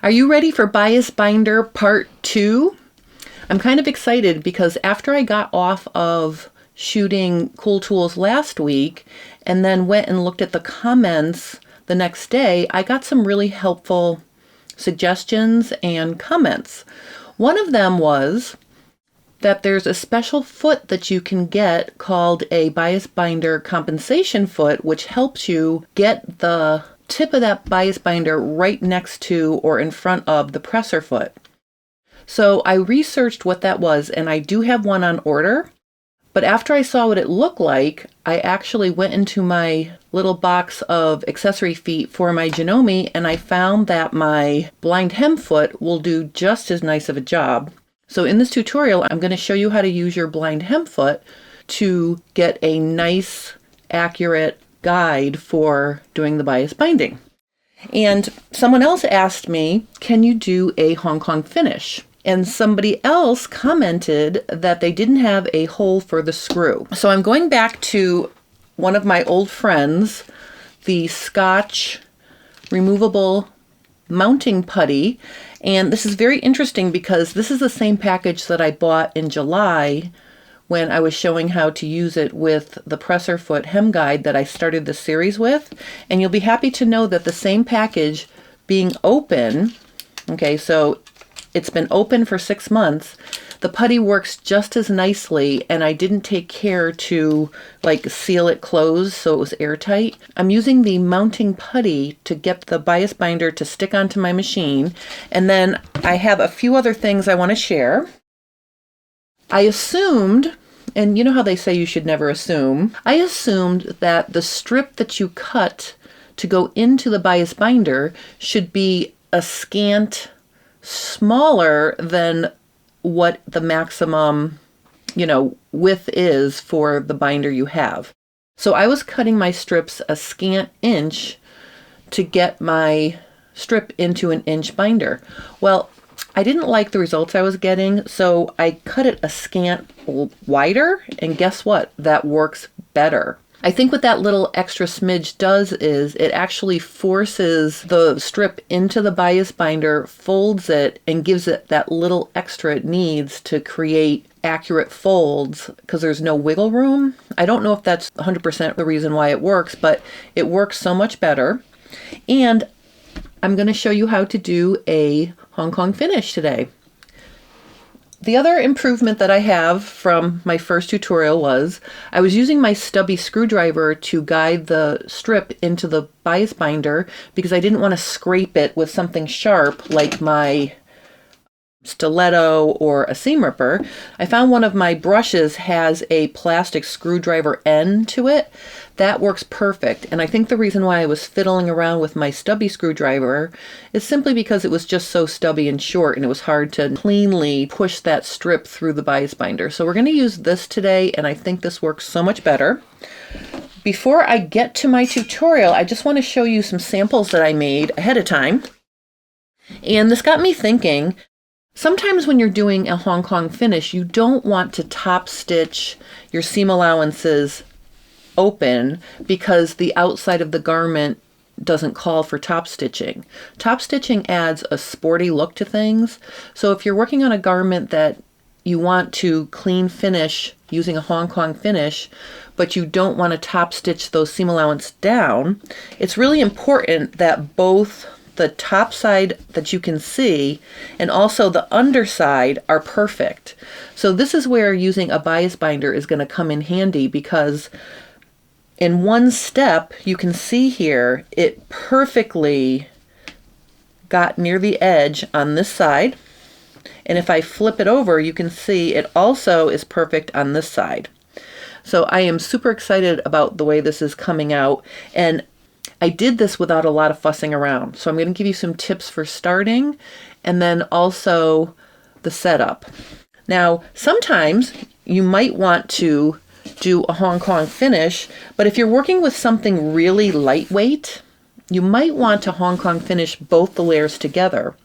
Are you ready for Bias Binder Part 2? I'm kind of excited because after I got off of shooting Cool Tools last week and then went and looked at the comments the next day, I got some really helpful suggestions and comments. One of them was that there's a special foot that you can get called a bias binder compensation foot, which helps you get the tip of that bias binder right next to or in front of the presser foot. So I researched what that was, and I do have one on order. But after I saw what it looked like, I actually went into my little box of accessory feet for my Janome, and I found that my blind hem foot will do just as nice of a job. So in this tutorial, I'm going to show you how to use your blind hem foot to get a nice, accurate guide for doing the bias binding. And someone else asked me, can you do a Hong Kong finish? And somebody else commented that they didn't have a hole for the screw. So I'm going back to one of my old friends, the Scotch removable mounting putty. And this is very interesting because this is the same package that I bought in July when I was showing how to use it with the presser foot hem guide that I started the series with. And you'll be happy to know that the same package being open, okay, so it's been open for 6 months, the putty works just as nicely, and I didn't take care to seal it closed so it was airtight. I'm using the mounting putty to get the bias binder to stick onto my machine, and then I have a few other things I want to share. I assumed, and you know how they say you should never assume, I assumed that the strip that you cut to go into the bias binder should be a scant smaller than what the maximum, width is for the binder you have. So I was cutting my strips a scant inch to get my strip into an inch binder. Well, I didn't like the results I was getting, so I cut it a scant wider, and guess what? That works better. I think what that little extra smidge does is it actually forces the strip into the bias binder, folds it, and gives it that little extra it needs to create accurate folds because there's no wiggle room. I don't know if that's 100% the reason why it works, but it works so much better. And I'm going to show you how to do a Hong Kong finish today. The other improvement that I have from my first tutorial was I was using my stubby screwdriver to guide the strip into the bias binder because I didn't want to scrape it with something sharp like my stiletto or a seam ripper. I found one of my brushes has a plastic screwdriver end to it. That works perfect. And I think the reason why I was fiddling around with my stubby screwdriver is simply because it was just so stubby and short and it was hard to cleanly push that strip through the bias binder. So we're going to use this today, and I think this works so much better. Before I get to my tutorial, I just want to show you some samples that I made ahead of time. And this got me thinking, sometimes when you're doing a Hong Kong finish, you don't want to top stitch your seam allowances open because the outside of the garment doesn't call for top stitching. Top stitching adds a sporty look to things. So if you're working on a garment that you want to clean finish using a Hong Kong finish, but you don't want to top stitch those seam allowance down, it's really important that both the top side that you can see and also the underside are perfect. So this is where using a bias binder is going to come in handy because in one step, you can see here, it perfectly got near the edge on this side. And if I flip it over, you can see it also is perfect on this side. So I am super excited about the way this is coming out. And I did this without a lot of fussing around. So I'm going to give you some tips for starting and then also the setup. Now, sometimes you might want to do a Hong Kong finish, but if you're working with something really lightweight, you might want to Hong Kong finish both the layers together.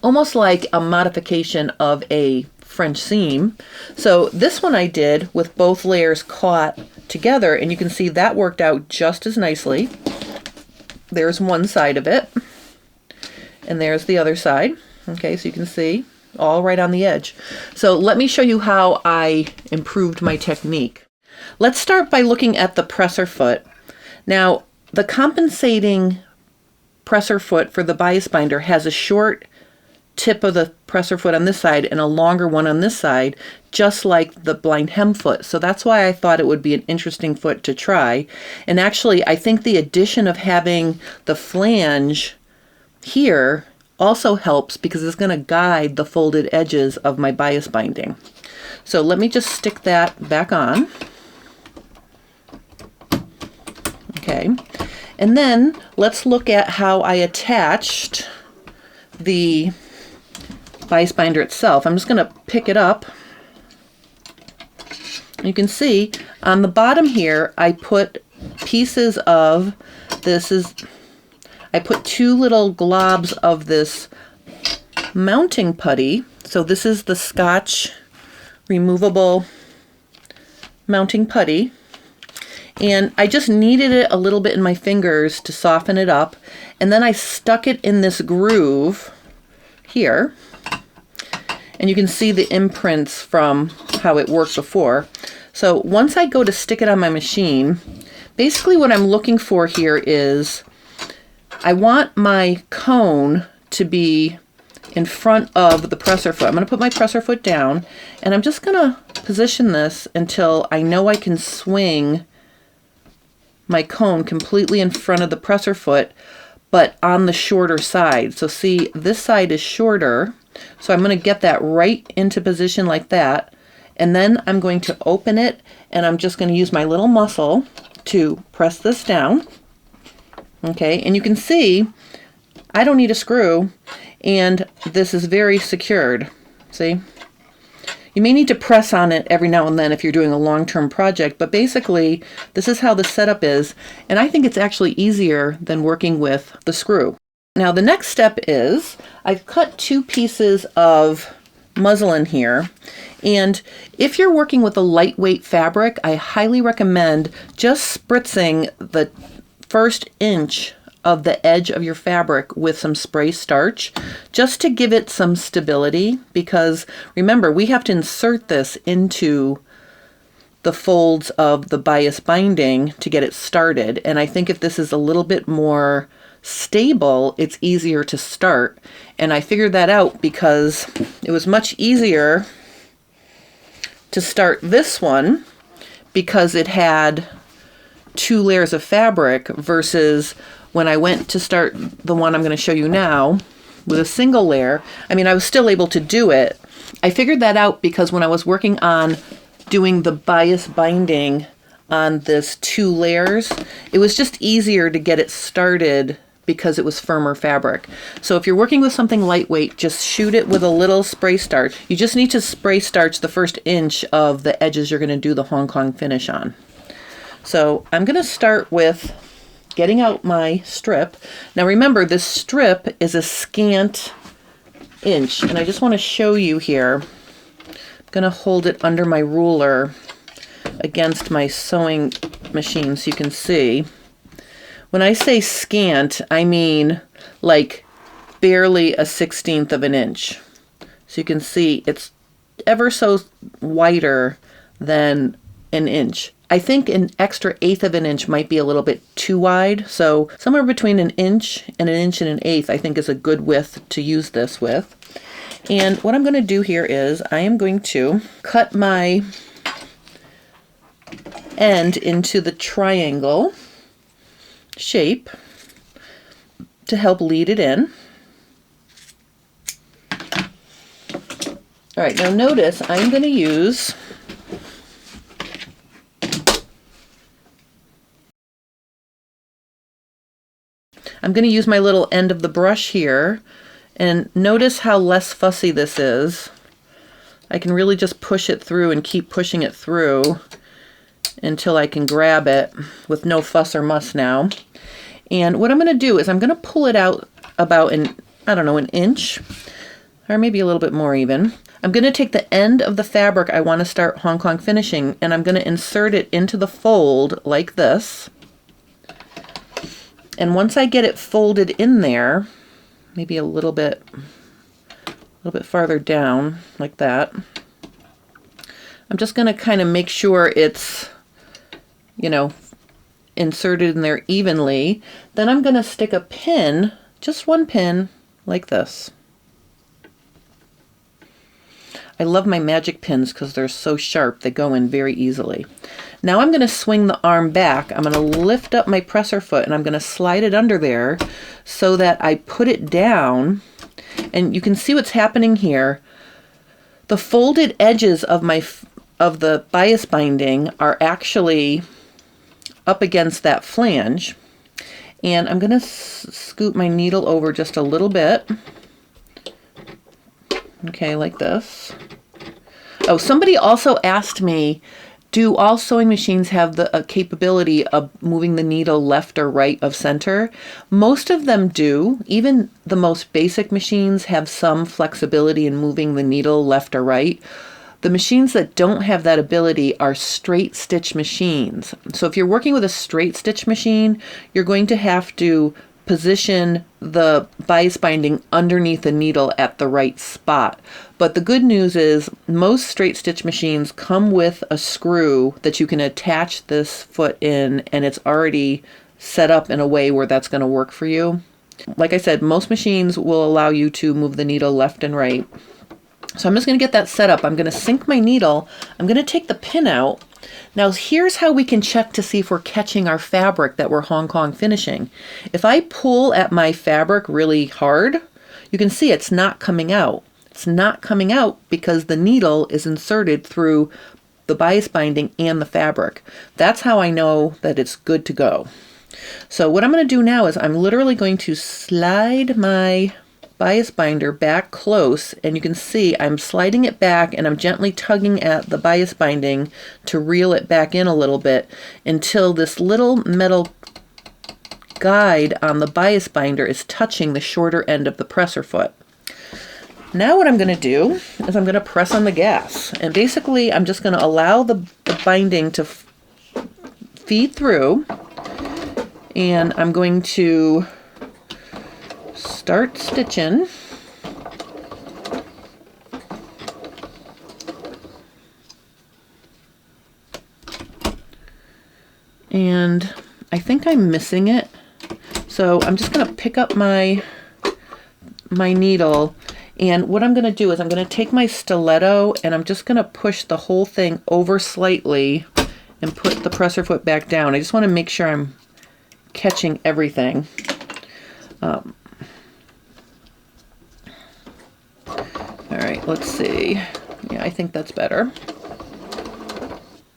Almost like a modification of a French seam. So this one I did with both layers caught together, and you can see that worked out just as nicely. There's one side of it. And there's the other side. Okay, so you can see all right on the edge. So let me show you how I improved my technique. Let's start by looking at the presser foot. Now, the compensating presser foot for the bias binder has a short tip of the presser foot on this side and a longer one on this side, just like the blind hem foot. So that's why I thought it would be an interesting foot to try. And actually, I think the addition of having the flange here also helps because it's going to guide the folded edges of my bias binding. So let me just stick that back on. Okay, and then let's look at how I attached the bias binder itself. I'm just going to pick it up. You can see on the bottom here I put pieces of I put two little globs of this mounting putty. So this is the Scotch removable mounting putty. And I just kneaded it a little bit in my fingers to soften it up. And then I stuck it in this groove here. And you can see the imprints from how it worked before. So once I go to stick it on my machine, basically what I'm looking for here is I want my cone to be in front of the presser foot. I'm going to put my presser foot down, and I'm just going to position this until I know I can swing my cone completely in front of the presser foot, but on the shorter side. So see, this side is shorter, so I'm going to get that right into position like that, and then I'm going to open it, and I'm just going to use my little muscle to press this down. Okay, and you can see I don't need a screw, and this is very secured. See? You may need to press on it every now and then if you're doing a long-term project, but basically this is how the setup is, and I think it's actually easier than working with the screw. Now the next step is I've cut two pieces of muslin here, and if you're working with a lightweight fabric, I highly recommend just spritzing the first inch of the edge of your fabric with some spray starch just to give it some stability, because remember, we have to insert this into the folds of the bias binding to get it started, and I think if this is a little bit more stable, it's easier to start. And I figured that out because it was much easier to start this one because it had two layers of fabric versus when I went to start the one I'm going to show you now with a single layer. I mean, I was still able to do it. I figured that out because when I was working on doing the bias binding on this 2 layers, it was just easier to get it started because it was firmer fabric. So if you're working with something lightweight, just shoot it with a little spray starch. You just need to spray starch the first inch of the edges you're going to do the Hong Kong finish on. So I'm going to start with getting out my strip. Now remember, this strip is a scant inch, and I just want to show you here. I'm going to hold it under my ruler against my sewing machine so you can see. When I say scant, I mean like barely a 1/16 of an inch. So you can see it's ever so wider than an inch. I think an extra 1/8 of an inch might be a little bit too wide. So somewhere between an inch and an 1/8 I think is a good width to use this with. And what I'm going to do here is I am going to cut my end into the triangle shape to help lead it in. All right, now notice I'm going to use my little end of the brush here, and notice how less fussy this is. I can really just push it through and keep pushing it through until I can grab it with no fuss or muss now. And what I'm going to do is I'm going to pull it out about an inch, or maybe a little bit more even. I'm going to take the end of the fabric I want to start Hong Kong finishing, and I'm going to insert it into the fold like this. And once I get it folded in there, maybe a little bit farther down like that. I'm just going to kind of make sure it's, you know, inserted in there evenly. Then I'm going to stick a pin, just one pin, like this. I love my magic pins because they're so sharp, they go in very easily. Now I'm going to swing the arm back. I'm going to lift up my presser foot and I'm going to slide it under there so that I put it down. And you can see what's happening here. The folded edges of the bias binding are actually up against that flange. And I'm going to scoot my needle over just a little bit. Okay, like this. Oh, somebody also asked me, do all sewing machines have the capability of moving the needle left or right of center? Most of them do. Even the most basic machines have some flexibility in moving the needle left or right. The machines that don't have that ability are straight stitch machines. So if you're working with a straight stitch machine, you're going to have to position the bias binding underneath the needle at the right spot. But the good news is most straight stitch machines come with a screw that you can attach this foot in, and it's already set up in a way where that's going to work for you. Like I said, most machines will allow you to move the needle left and right. So I'm just going to get that set up. I'm going to sink my needle. I'm going to take the pin out. Now here's how we can check to see if we're catching our fabric that we're Hong Kong finishing. If I pull at my fabric really hard, you can see it's not coming out. It's not coming out because the needle is inserted through the bias binding and the fabric. That's how I know that it's good to go. So what I'm going to do now is I'm literally going to slide my bias binder back close, and you can see I'm sliding it back and I'm gently tugging at the bias binding to reel it back in a little bit until this little metal guide on the bias binder is touching the shorter end of the presser foot. Now what I'm going to do is I'm going to press on the gas, and basically I'm just going to allow the binding to feed through, and I'm going to start stitching. And I think I'm missing it. So I'm just going to pick up my needle, and what I'm going to do is I'm going to take my stiletto and I'm just going to push the whole thing over slightly and put the presser foot back down. I just want to make sure I'm catching everything. All right, let's see. Yeah, I think that's better.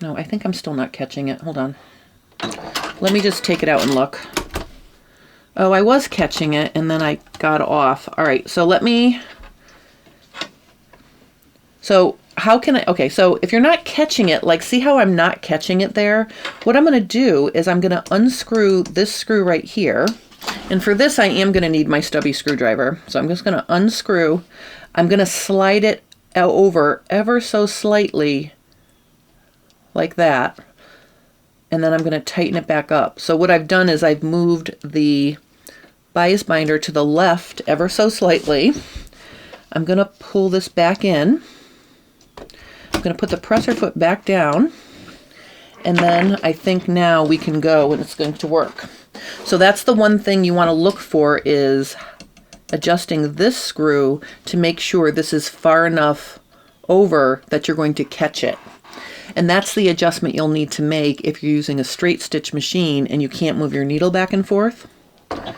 No, I think I'm still not catching it. Hold on. Let me just take it out and look. Oh, I was catching it and then I got off. All right, so so how can I, okay, so if you're not catching it, like see how I'm not catching it there? What I'm gonna do is I'm gonna unscrew this screw right here. And for this, I am gonna need my stubby screwdriver. So I'm just gonna unscrew. I'm going to slide it over ever so slightly like that, and then I'm going to tighten it back up. So what I've done is I've moved the bias binder to the left ever so slightly. I'm going to pull this back in. I'm going to put the presser foot back down, and then I think now we can go and it's going to work. So that's the one thing you want to look for, is adjusting this screw to make sure this is far enough over that you're going to catch it. And that's the adjustment you'll need to make if you're using a straight stitch machine and you can't move your needle back and forth. All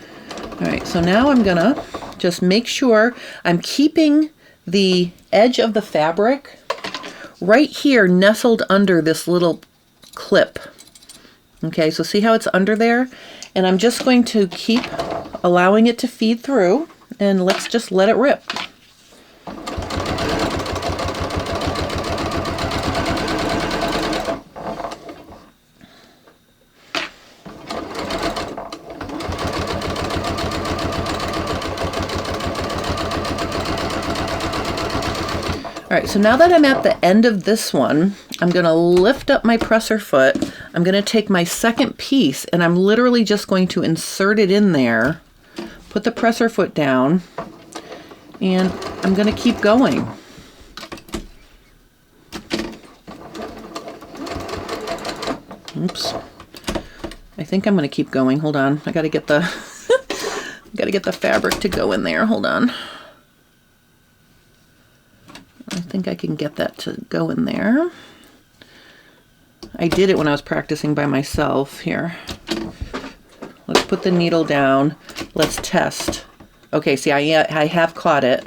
right, so now I'm gonna just make sure I'm keeping the edge of the fabric right here nestled under this little clip. Okay, so see how it's under there? And I'm just going to keep allowing it to feed through, and let's just let it rip. All right, so now that I'm at the end of this one, I'm going to lift up my presser foot. I'm going to take my second piece and I'm literally just going to insert it in there, put the presser foot down, and I'm going to keep going. Oops. I think I'm going to keep going. Hold on. I got to get the got to get the fabric to go in there. Hold on. I think I can get that to go in there. I did it when I was practicing by myself. Here. Let's put the needle down. Let's test. Okay, see, I have caught it.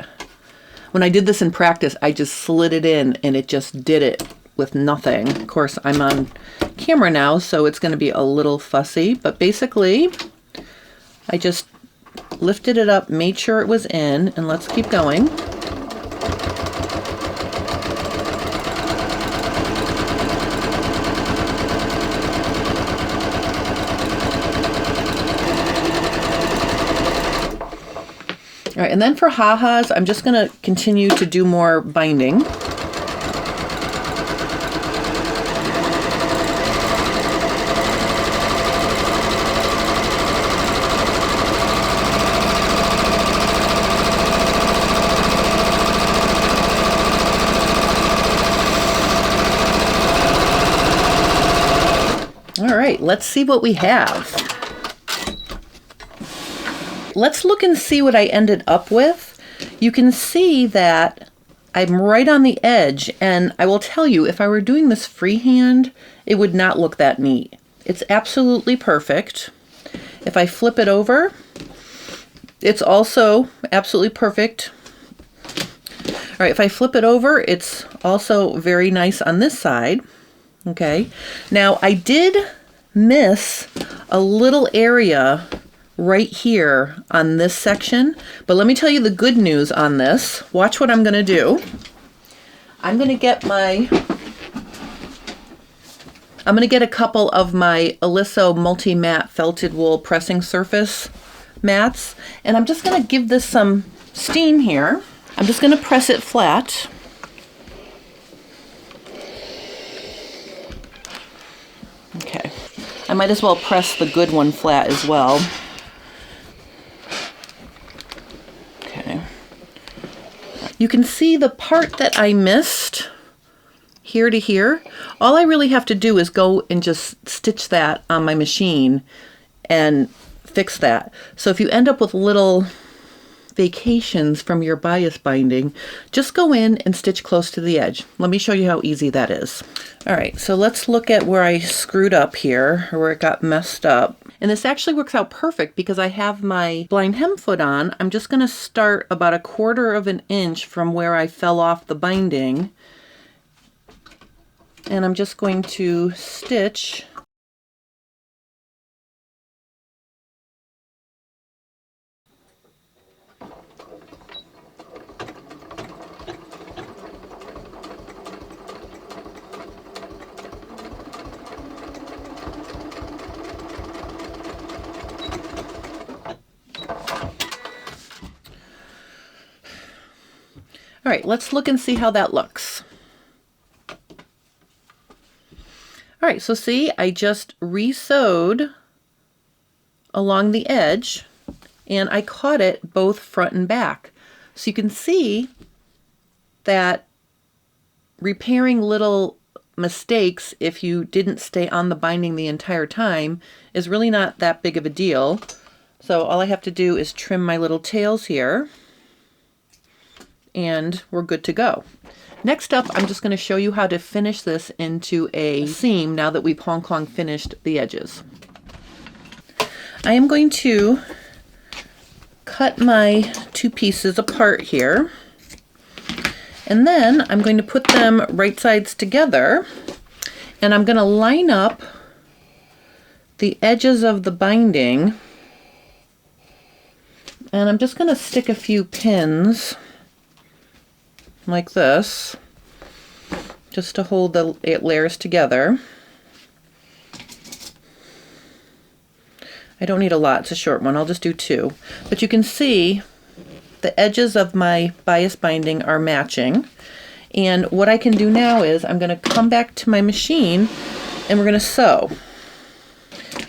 When I did this in practice, I just slid it in and it just did it with nothing. Of course, I'm on camera now, so it's going to be a little fussy, but basically, I just lifted it up, made sure it was in, and let's keep going. All right, and then for ha-has, I'm just going to continue to do more binding. All right, let's see what we have. Let's look and see what I ended up with. You can see that I'm right on the edge, and I will tell you, if I were doing this freehand, it would not look that neat. It's absolutely perfect. If I flip it over, it's also absolutely perfect. All right, if I flip it over, it's also very nice on this side. Okay, now I did miss a little area right here on this section, but let me tell you the good news on this. Watch what I'm going to do. I'm going to get a couple of my Aliso Multi-Matte Felted Wool Pressing Surface mats, and I'm just going to give this some steam here. I'm just going to press it flat. Okay, I might as well press the good one flat as well. Okay, you can see the part that I missed here to here. All I really have to do is go and just stitch that on my machine and fix that. So if you end up with little vacations from your bias binding, just go in and stitch close to the edge. Let me show you how easy that is. All right, so let's look at where I screwed up here, or where it got messed up. And this actually works out perfect because I have my blind hem foot on. I'm just going to start about 1/4 of an inch from where I fell off the binding. And I'm just going to stitch . All right, let's look and see how that looks. All right, so see, I just re-sewed along the edge and I caught it both front and back. So you can see that repairing little mistakes if you didn't stay on the binding the entire time is really not that big of a deal. So all I have to do is trim my little tails here and we're good to go. Next up, I'm just going to show you how to finish this into a seam now that we've Hong Kong finished the edges. I am going to cut my 2 pieces apart here, and then I'm going to put them right sides together, and I'm going to line up the edges of the binding, and I'm just going to stick a few pins like this, just to hold the 8 layers together. I don't need a lot, it's a short one, I'll just do 2. But you can see the edges of my bias binding are matching. And what I can do now is I'm going to come back to my machine and we're going to sew.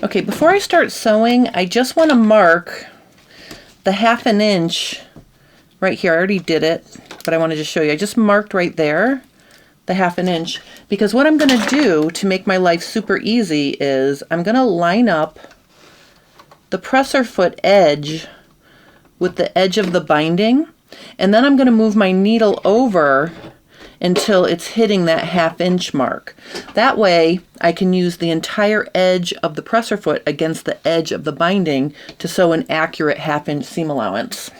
Okay, before I start sewing, I just want to mark the 1/2 inch right here. I already did it, but I wanted to show you. I just marked right there the 1/2 inch, because what I'm going to do to make my life super easy is I'm going to line up the presser foot edge with the edge of the binding, and then I'm going to move my needle over until it's hitting that 1/2 inch mark. That way I can use the entire edge of the presser foot against the edge of the binding to sew an accurate 1/2 inch seam allowance.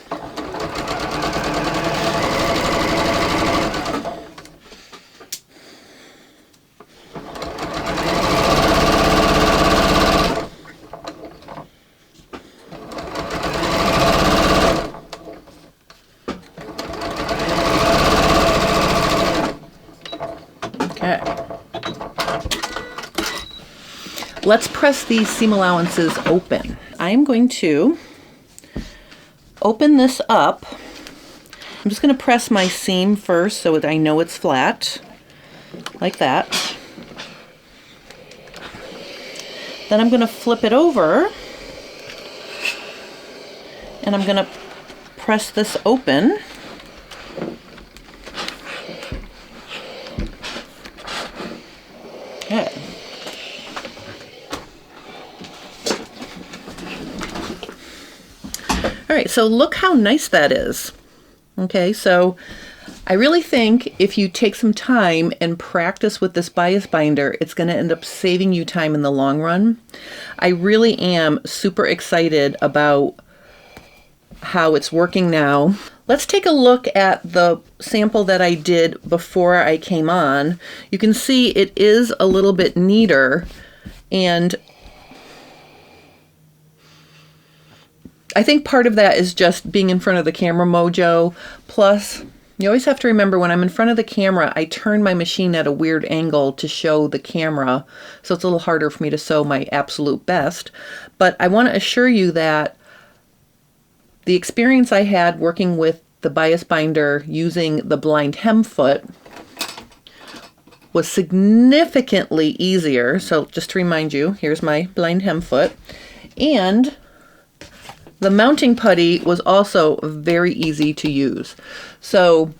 Okay. Let's press these seam allowances open. I am going to open this up. I'm just going to press my seam first so that I know it's flat, like that. Then I'm going to flip it over, and I'm going to press this open. Okay. All right, so look how nice that is. Okay, so I really think if you take some time and practice with this bias binder, it's going to end up saving you time in the long run. I really am super excited about how it's working now. Let's take a look at the sample that I did before I came on. You can see it is a little bit neater, and I think part of that is just being in front of the camera mojo. Plus, you always have to remember when I'm in front of the camera, I turn my machine at a weird angle to show the camera, so it's a little harder for me to sew my absolute best. But I want to assure you that the experience I had working with the bias binder using the blind hem foot was significantly easier. So just to remind you, here's my blind hem foot. And the mounting putty was also very easy to use. So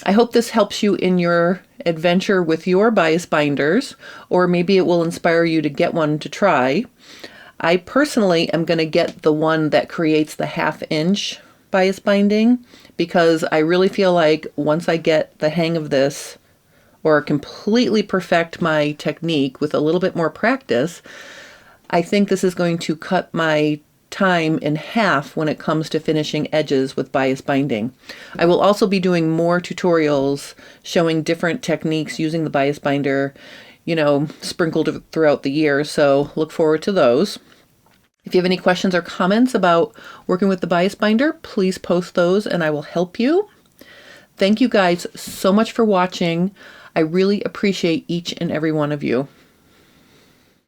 I hope this helps you in your adventure with your bias binders, or maybe it will inspire you to get one to try. I personally am going to get the one that creates the 1/2 inch bias binding, because I really feel like once I get the hang of this, or completely perfect my technique with a little bit more practice, I think this is going to cut my time in half when it comes to finishing edges with bias binding. I will also be doing more tutorials showing different techniques using the bias binder, you know, sprinkled throughout the year, so look forward to those. If you have any questions or comments about working with the bias binder, please post those and I will help you. Thank you guys so much for watching. I really appreciate each and every one of you.